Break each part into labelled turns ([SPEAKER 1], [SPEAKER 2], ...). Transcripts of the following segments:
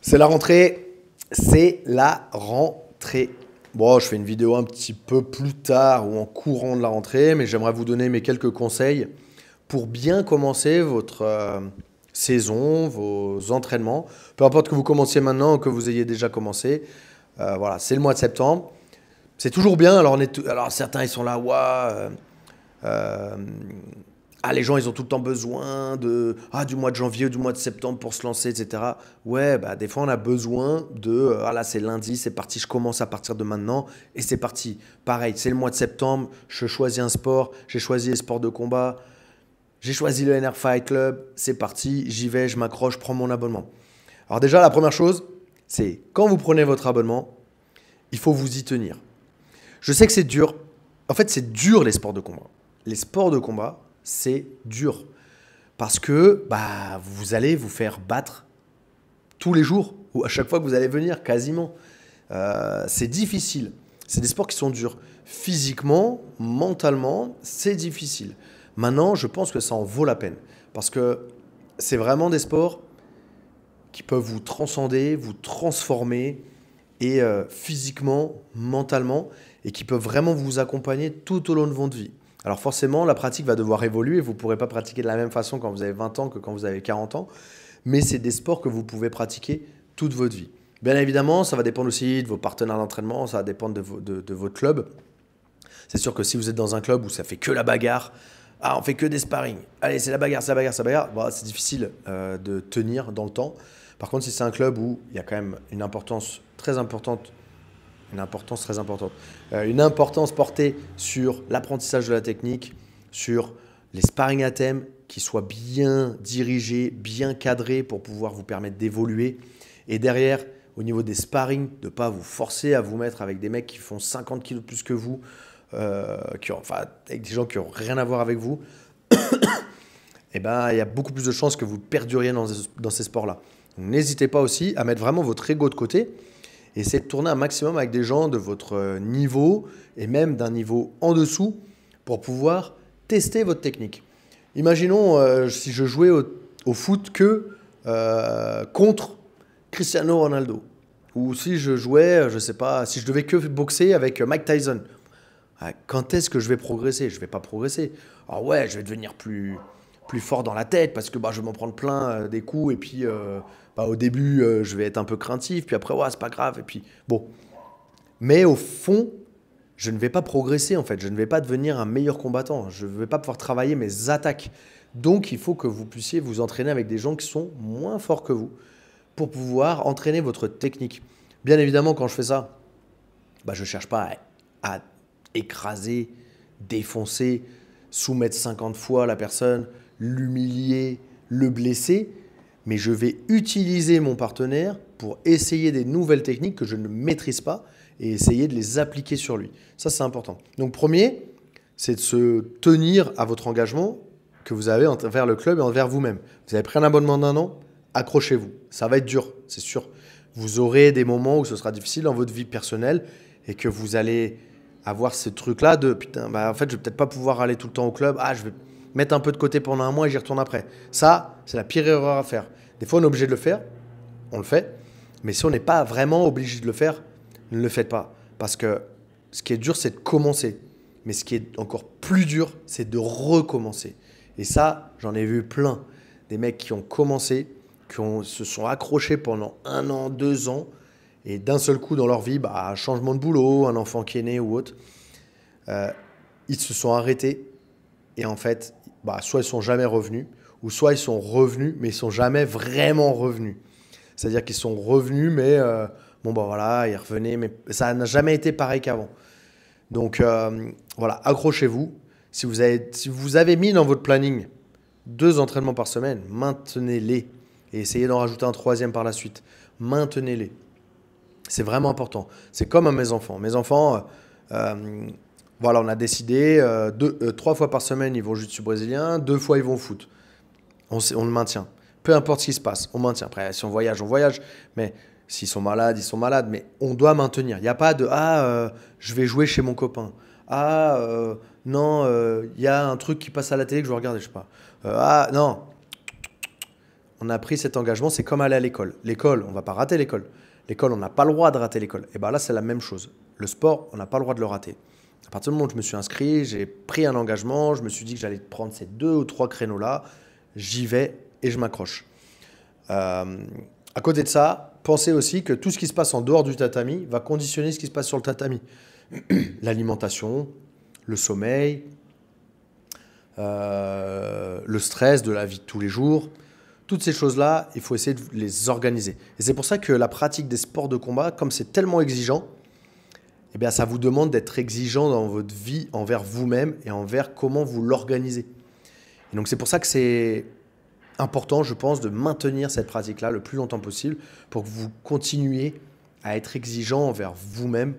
[SPEAKER 1] C'est la rentrée, c'est la rentrée. Bon, je fais une vidéo un petit peu plus tard ou en courant de la rentrée, mais j'aimerais vous donner mes quelques conseils pour bien commencer votre saison, vos entraînements. Peu importe que vous commenciez maintenant ou que vous ayez déjà commencé, voilà, c'est le mois de septembre. C'est toujours bien. Alors, alors certains ils sont là, ouah, euh, ah, les gens, ils ont tout le temps besoin du mois de janvier ou du mois de septembre pour se lancer, etc. Ouais, bah, des fois, on a besoin ah là, c'est lundi, c'est parti, je commence à partir de maintenant, et c'est parti. Pareil, c'est le mois de septembre, je choisis un sport, j'ai choisi les sports de combat, j'ai choisi le NR Fight Club, c'est parti, j'y vais, je m'accroche, je prends mon abonnement. Alors déjà, la première chose, c'est quand vous prenez votre abonnement, il faut vous y tenir. Je sais que c'est dur. En fait, c'est dur les sports de combat. Les sports de combat, c'est dur. Parce que vous allez vous faire battre tous les jours, ou à chaque fois que vous allez venir, quasiment. C'est difficile. C'est des sports qui sont durs. Physiquement, mentalement, c'est difficile. Maintenant, je pense que ça en vaut la peine. Parce que c'est vraiment des sports qui peuvent vous transcender, vous transformer, et physiquement, mentalement, et qui peuvent vraiment vous accompagner tout au long de votre vie. Alors forcément, la pratique va devoir évoluer. Vous ne pourrez pas pratiquer de la même façon quand vous avez 20 ans que quand vous avez 40 ans. Mais c'est des sports que vous pouvez pratiquer toute votre vie. Bien évidemment, ça va dépendre aussi de vos partenaires d'entraînement, ça va dépendre de votre club. C'est sûr que si vous êtes dans un club où ça fait que la bagarre, on fait que des sparring, allez, c'est la bagarre, c'est la bagarre, c'est la bagarre, c'est difficile de tenir dans le temps. Par contre, si c'est un club où il y a quand même une importance très importante, une importance portée sur l'apprentissage de la technique, sur les sparring à thème qui soient bien dirigés, bien cadrés pour pouvoir vous permettre d'évoluer. Et derrière, au niveau des sparring, de ne pas vous forcer à vous mettre avec des mecs qui font 50 kilos de plus que vous, avec des gens qui n'ont rien à voir avec vous. Il y a beaucoup plus de chances que vous perduriez dans ces sports-là. N'hésitez pas aussi à mettre vraiment votre ego de côté et essayez de tourner un maximum avec des gens de votre niveau et même d'un niveau en dessous pour pouvoir tester votre technique. Imaginons si je jouais au foot que contre Cristiano Ronaldo ou si je jouais, je ne sais pas, si je devais que boxer avec Mike Tyson. Quand est-ce que je vais progresser? Je ne vais pas progresser. Alors ouais, je vais devenir plus fort dans la tête parce que je vais m'en prendre plein des coups et puis au début je vais être un peu craintif puis après c'est pas grave et puis bon. Mais au fond, je ne vais pas progresser en fait, je ne vais pas devenir un meilleur combattant, je ne vais pas pouvoir travailler mes attaques. Donc il faut que vous puissiez vous entraîner avec des gens qui sont moins forts que vous pour pouvoir entraîner votre technique. Bien évidemment, quand je fais ça, je ne cherche pas à écraser, défoncer, soumettre 50 fois la personne, l'humilier, le blesser, mais je vais utiliser mon partenaire pour essayer des nouvelles techniques que je ne maîtrise pas et essayer de les appliquer sur lui. Ça, c'est important. Donc, premier, c'est de se tenir à votre engagement que vous avez envers le club et envers vous-même. Vous avez pris un abonnement d'1 an, accrochez-vous. Ça va être dur, c'est sûr. Vous aurez des moments où ce sera difficile dans votre vie personnelle et que vous allez avoir ce truc-là de putain, en fait, je vais peut-être pas pouvoir aller tout le temps au club. Je vais mettre un peu de côté pendant un mois et j'y retourne après. Ça, c'est la pire erreur à faire. Des fois, on est obligé de le faire, on le fait. Mais si on n'est pas vraiment obligé de le faire, ne le faites pas. Parce que ce qui est dur, c'est de commencer. Mais ce qui est encore plus dur, c'est de recommencer. Et ça, j'en ai vu plein. Des mecs qui ont commencé, se sont accrochés pendant 1 an, 2 ans, et d'un seul coup dans leur vie, un changement de boulot, un enfant qui est né ou autre, ils se sont arrêtés et en fait, soit ils sont jamais revenus, ou soit ils sont revenus, mais ils sont jamais vraiment revenus. C'est-à-dire qu'ils sont revenus, mais ils revenaient, mais ça n'a jamais été pareil qu'avant. Donc voilà, accrochez-vous. Si vous avez mis dans votre planning 2 entraînements par semaine, maintenez-les et essayez d'en rajouter un 3e par la suite. Maintenez-les. C'est vraiment important. C'est comme à mes enfants. Mes enfants, on a décidé 3 fois par semaine, ils vont au jiu-jitsu brésilien, 2 fois, ils vont au foot. On le maintient. Peu importe ce qui se passe, on maintient. Après, si on voyage, on voyage. Mais s'ils sont malades, ils sont malades. Mais on doit maintenir. Il n'y a pas de je vais jouer chez mon copain. Non, il y a un truc qui passe à la télé que je vais regarder, je sais pas. Non. on a pris cet engagement, c'est comme aller à l'école. L'école, on ne va pas rater l'école. L'école, on n'a pas le droit de rater l'école. Et bien là, c'est la même chose. Le sport, on n'a pas le droit de le rater. À partir du moment où je me suis inscrit, j'ai pris un engagement, je me suis dit que j'allais prendre ces 2 ou 3 créneaux-là, j'y vais et je m'accroche. À côté de ça, pensez aussi que tout ce qui se passe en dehors du tatami va conditionner ce qui se passe sur le tatami. L'alimentation, le sommeil, le stress de la vie de tous les jours. Toutes ces choses-là, il faut essayer de les organiser. Et c'est pour ça que la pratique des sports de combat, comme c'est tellement exigeant, eh bien, ça vous demande d'être exigeant dans votre vie envers vous-même et envers comment vous l'organisez. Et donc, c'est pour ça que c'est important, je pense, de maintenir cette pratique-là le plus longtemps possible pour que vous continuiez à être exigeant envers vous-même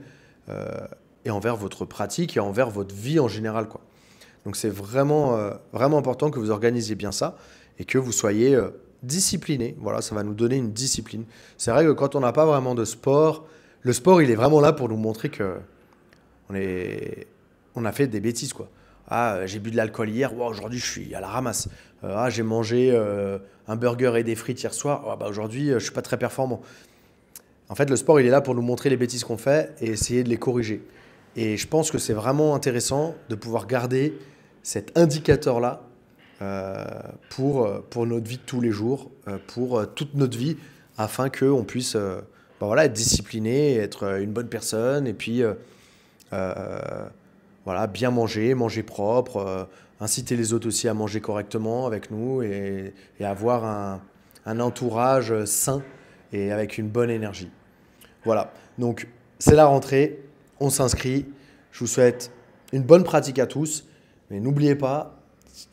[SPEAKER 1] et envers votre pratique et envers votre vie en général, quoi. Donc, c'est vraiment, vraiment important que vous organisiez bien ça et que vous soyez discipliné. Voilà, ça va nous donner une discipline. C'est vrai que quand on n'a pas vraiment de sport, le sport, il est vraiment là pour nous montrer que on a fait des bêtises, quoi. Ah, j'ai bu de l'alcool hier, wow, aujourd'hui je suis à la ramasse. Ah, j'ai mangé un burger et des frites hier soir, oh, bah, aujourd'hui je suis pas très performant. En fait, le sport, il est là pour nous montrer les bêtises qu'on fait et essayer de les corriger. Et je pense que c'est vraiment intéressant de pouvoir garder cet indicateur-là pour notre vie de tous les jours, pour toute notre vie, afin qu'on puisse bah voilà, être discipliné, être une bonne personne, et puis voilà, bien manger, manger propre, inciter les autres aussi à manger correctement avec nous et avoir un entourage sain et avec une bonne énergie. Voilà, donc c'est la rentrée, on s'inscrit. Je vous souhaite une bonne pratique à tous, mais n'oubliez pas,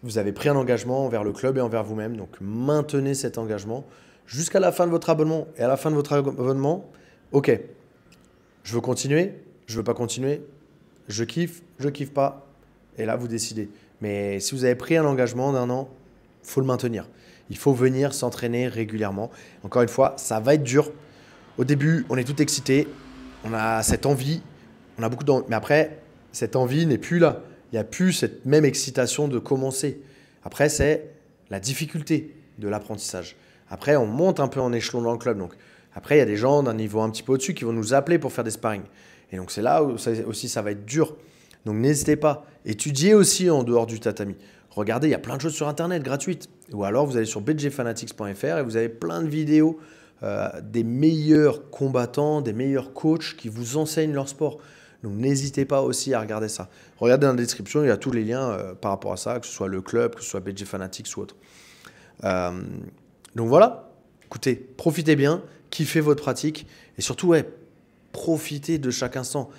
[SPEAKER 1] vous avez pris un engagement envers le club et envers vous-même, donc maintenez cet engagement jusqu'à la fin de votre abonnement. Et à la fin de votre abonnement, ok, je veux continuer, je veux pas continuer, je kiffe pas, et là vous décidez. Mais si vous avez pris un engagement d'1 an, il faut le maintenir. Il faut venir s'entraîner régulièrement. Encore une fois, ça va être dur. Au début, on est tout excité, on a cette envie, on a beaucoup d'envie. Mais après, cette envie n'est plus là. Il n'y a plus cette même excitation de commencer. Après, c'est la difficulté de l'apprentissage. Après, on monte un peu en échelon dans le club. Donc, après, il y a des gens d'un niveau un petit peu au-dessus qui vont nous appeler pour faire des sparring. Et donc, c'est là où ça va être dur. Donc, n'hésitez pas. Étudiez aussi en dehors du tatami. Regardez, il y a plein de choses sur Internet gratuites. Ou alors, vous allez sur bjfanatics.fr et vous avez plein de vidéos des meilleurs combattants, des meilleurs coachs qui vous enseignent leur sport. Donc, n'hésitez pas aussi à regarder ça. Regardez dans la description, il y a tous les liens par rapport à ça, que ce soit le club, que ce soit BJ Fanatics ou autre. Donc voilà, écoutez, profitez bien, kiffez votre pratique et surtout, ouais, profitez de chaque instant.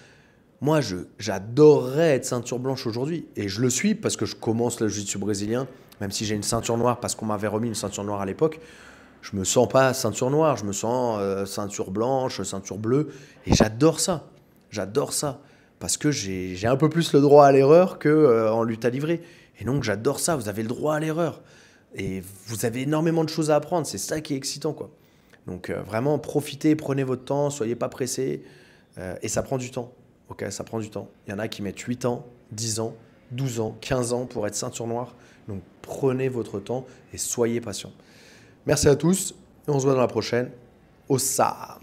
[SPEAKER 1] Moi, j'adorerais être ceinture blanche aujourd'hui et je le suis parce que je commence le jiu-jitsu brésilien, même si j'ai une ceinture noire parce qu'on m'avait remis une ceinture noire à l'époque. Je me sens pas ceinture noire, je me sens ceinture blanche, ceinture bleue et j'adore ça. J'adore ça parce que j'ai un peu plus le droit à l'erreur qu'en lutte à livrer. Et donc, j'adore ça. Vous avez le droit à l'erreur. Et vous avez énormément de choses à apprendre. C'est ça qui est excitant, quoi. Donc, vraiment, profitez, prenez votre temps, soyez pas pressés. Et ça prend du temps. Ok, ça prend du temps. Il y en a qui mettent 8 ans, 10 ans, 12 ans, 15 ans pour être ceinture noire. Donc, prenez votre temps et soyez patient. Merci à tous. Et on se voit dans la prochaine. Ossa!